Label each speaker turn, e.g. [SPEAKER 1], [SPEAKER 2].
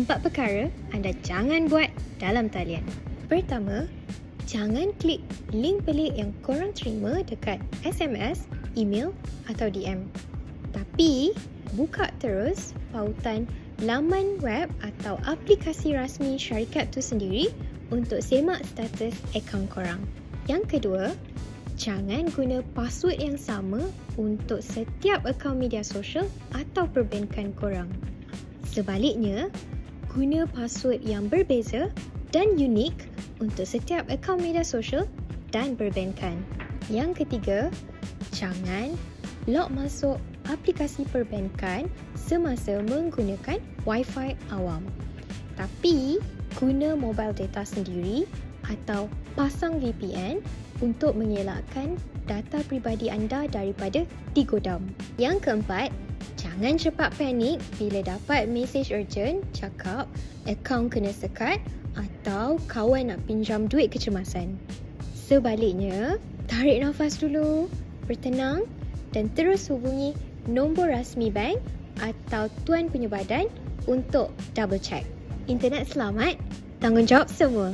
[SPEAKER 1] 4 perkara anda jangan buat dalam talian. Pertama, jangan klik link pelik yang korang terima dekat SMS, email atau DM. Tapi, buka terus pautan laman web atau aplikasi rasmi syarikat tu sendiri untuk semak status akaun korang. Yang kedua, jangan guna password yang sama untuk setiap akaun media sosial atau perbankan korang. Sebaliknya, guna password yang berbeza dan unik untuk setiap akaun media sosial dan perbankan. Yang ketiga, jangan log masuk aplikasi perbankan semasa menggunakan Wi-Fi awam. Tapi, guna mobile data sendiri atau pasang VPN untuk mengelakkan data peribadi anda daripada digodam. Yang keempat, jangan cepat panik bila dapat mesej urgent cakap akaun kena sekat atau kawan nak pinjam duit kecemasan. Sebaliknya, tarik nafas dulu, bertenang dan terus hubungi nombor rasmi bank atau tuan punya badan untuk double check. Internet selamat, tanggungjawab semua.